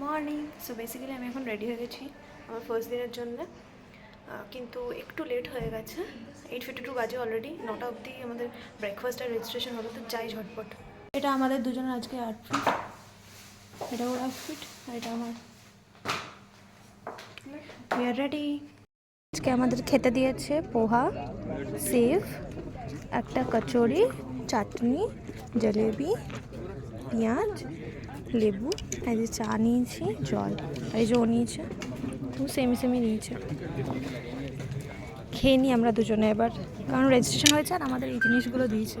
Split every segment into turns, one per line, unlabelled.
Morning. So basically আমি এখন ready হয়ে গেছি আমার ফার্স্ট দিনের জন্য, কিন্তু একটু লেট হয়ে গেছে। 8:52 বাজে অলরেডি। 9টা অবধি আমাদের ব্রেকফাস্ট আর রেজিস্ট্রেশন হবে, তো যাই ঝটপট। এটা আমাদের দুজনের আজকে আউটফিট, এটা ওর আউটফিট আর এটা আমার। We are ready. আজকে আমাদের খেতে দিয়েছে পোহা, সেভ, একটা কচুরি, চাটনি, জলেবি, পেঁয়াজ, লেবু, এই যে চা নিয়েছি, জল, এই যে ও নিয়েছে, ও সেমি নিয়েছে। খেয়ে নিই আমরা দুজনে এবার, কারণ রেজিস্ট্রেশন হয়েছে আর আমাদের এই জিনিসগুলো দিয়েছে,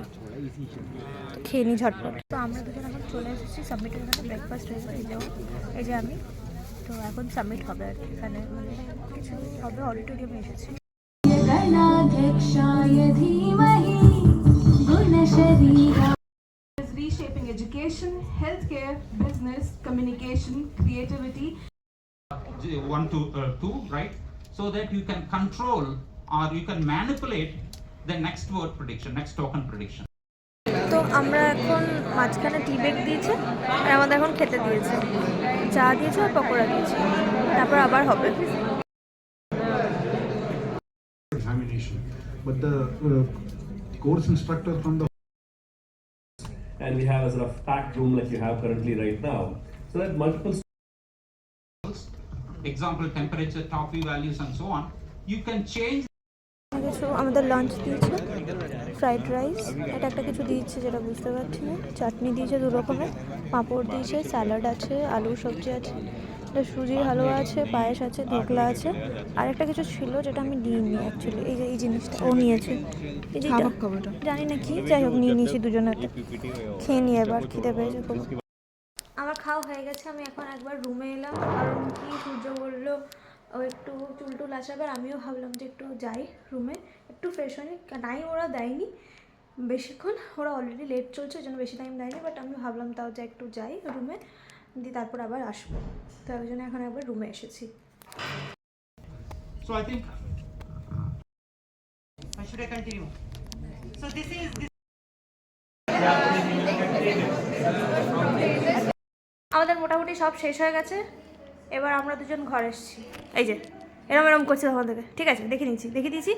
তো খেয়ে নিই ঝটপট। তো আমরা দুজন এখন চলে এসেছি সাবমিটের জন্য। ব্রেকফাস্ট হয়ে গেছে, এই যে আমি। তো এখন সাবমিট হবে আর কি, এখানে মানে কিছু হবে, অডিটোরিয়ামে এসেছি।
Reshaping education, healthcare, business, communication, creativity.
1 to 2, right? So that you can control or you can manipulate the next word prediction, next token prediction.
তো আমরা এখন মাঝখানে টি ব্রেক দিয়েছে আর আমাদের এখন খেতে দিয়েছে, চা দিয়েছে আর পকোড়া দিয়েছে, তারপর আবার হবে।
Examination, but the course instructor from the
and we have a sort of packed room like you have currently right now, so that multiple
Example, temperature, toffee values and so on. You can change.
কিছু আমাদের lunch দিয়েছে, fried rice, এটা একটা কিছু দিয়েছে যেটা বুঝতে পারছি না, চাটনি দিয়েছে 2 রকমের, পাঁপড় দিয়েছে, স্যালাড আছে, আলুর সবজি আছে, এটা সুজির হালুয়া আছে, পায়েস আছে, ধোকলা আছে, আর একটা কিছু ছিল যেটা আমি নিইনি অ্যাকচুয়ালি। এই যে এই জিনিসটা ও নিয়েছে, এই যে জানি না কি, যাই হোক নিয়ে নিয়েছি দুজনে। খেয়ে নিয়ে এবার খিদে পেয়েছে খুব। আমার খাওয়া হয়ে গেছে, আমি এখন একবার রুমে এলাম, কারণ কি সূর্য বললো ও একটু চুলটুল আসাবার, আমিও ভাবলাম যে একটু যাই রুমে, একটু ফ্রেশ হয়নি। নাই ওরা দেয়নি বেশিক্ষণ, ওরা অলরেডি লেট চলছে, ওই জন্য বেশি টাইম দেয়নি, বাট আমি ভাবলাম তাও যে একটু যাই রুমে, দিয়ে তারপর আবার আসবো, তো ওই জন্য এখন একবার রুমে এসেছি।
So I think.
Should I continue? So this is
আমাদের মোটামুটি সব শেষ হয়ে গেছে, এবার আমরা দুজন ঘর এসেছি। এই যে এরম করছি তখন থেকে, ঠিক আছে, দেখিয়ে দিয়েছি।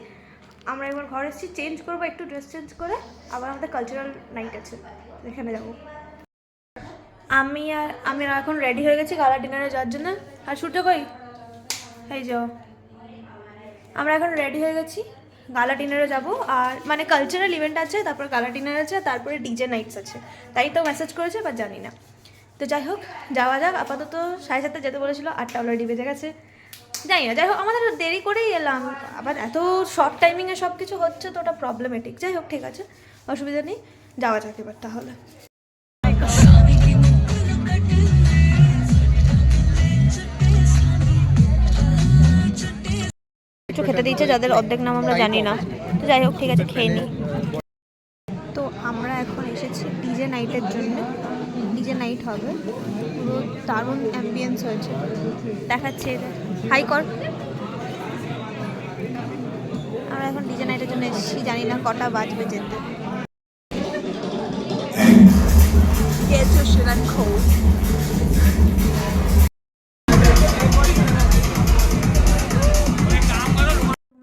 আমরা এবার ঘর এসেছি, চেঞ্জ করবো, একটু ড্রেস চেঞ্জ করে আবার আমাদের কালচারাল নাইট আছে, এখানে যাবো। আমি এখন রেডি হয়ে গেছি গালা ডিনারে যাওয়ার জন্য। আর সূর্য কই? এই যাও, আমরা এখন রেডি হয়ে গেছি, গালা ডিনারে যাব। আর মানে কালচারাল ইভেন্ট আছে, তারপর গালা ডিনার আছে, তারপরে ডিজে নাইটস আছে, তাই তো মেসেজ করেছে, বা জানি না। তো যাই হোক, যাওয়া যাক। আপাতত 7:30 যেতে বলেছিল, 8টা অলরেডি বেজে গেছে, জানি না। যাই হোক, আমাদের দেরি করেই এলাম, আবার এত শর্ট টাইমিংয়ে সব কিছু হচ্ছে, তো ওটা প্রবলেমেটিক। যাই হোক, ঠিক আছে, অসুবিধা নেই, যাওয়া যাক এবার তাহলে। কিছু খেতে দিয়েছে যাদের অর্ধেক নাম আমরা জানি না, তো যাই হোক, ঠিক আছে, খেয়ে নিই। তো আমরা এখন এসেছি ডিজে নাইটের জন্য। ডিজে নাইট হবে, পুরো দারুণ অ্যাম্বিয়েন্স হয়েছে, দেখাচ্ছে। হাই কর। আমরা এখন ডিজে নাইটের জন্য এসেছি, জানি না কটা বাজবে যেতে।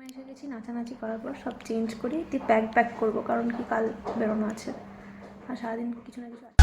এসে গেছি, নাচানাচি করার পর সব চেঞ্জ করি, দিয়ে প্যাক করবো, কারণ কি কাল বেরোনো আছে আর সারাদিন কিছু না কিছু আছে।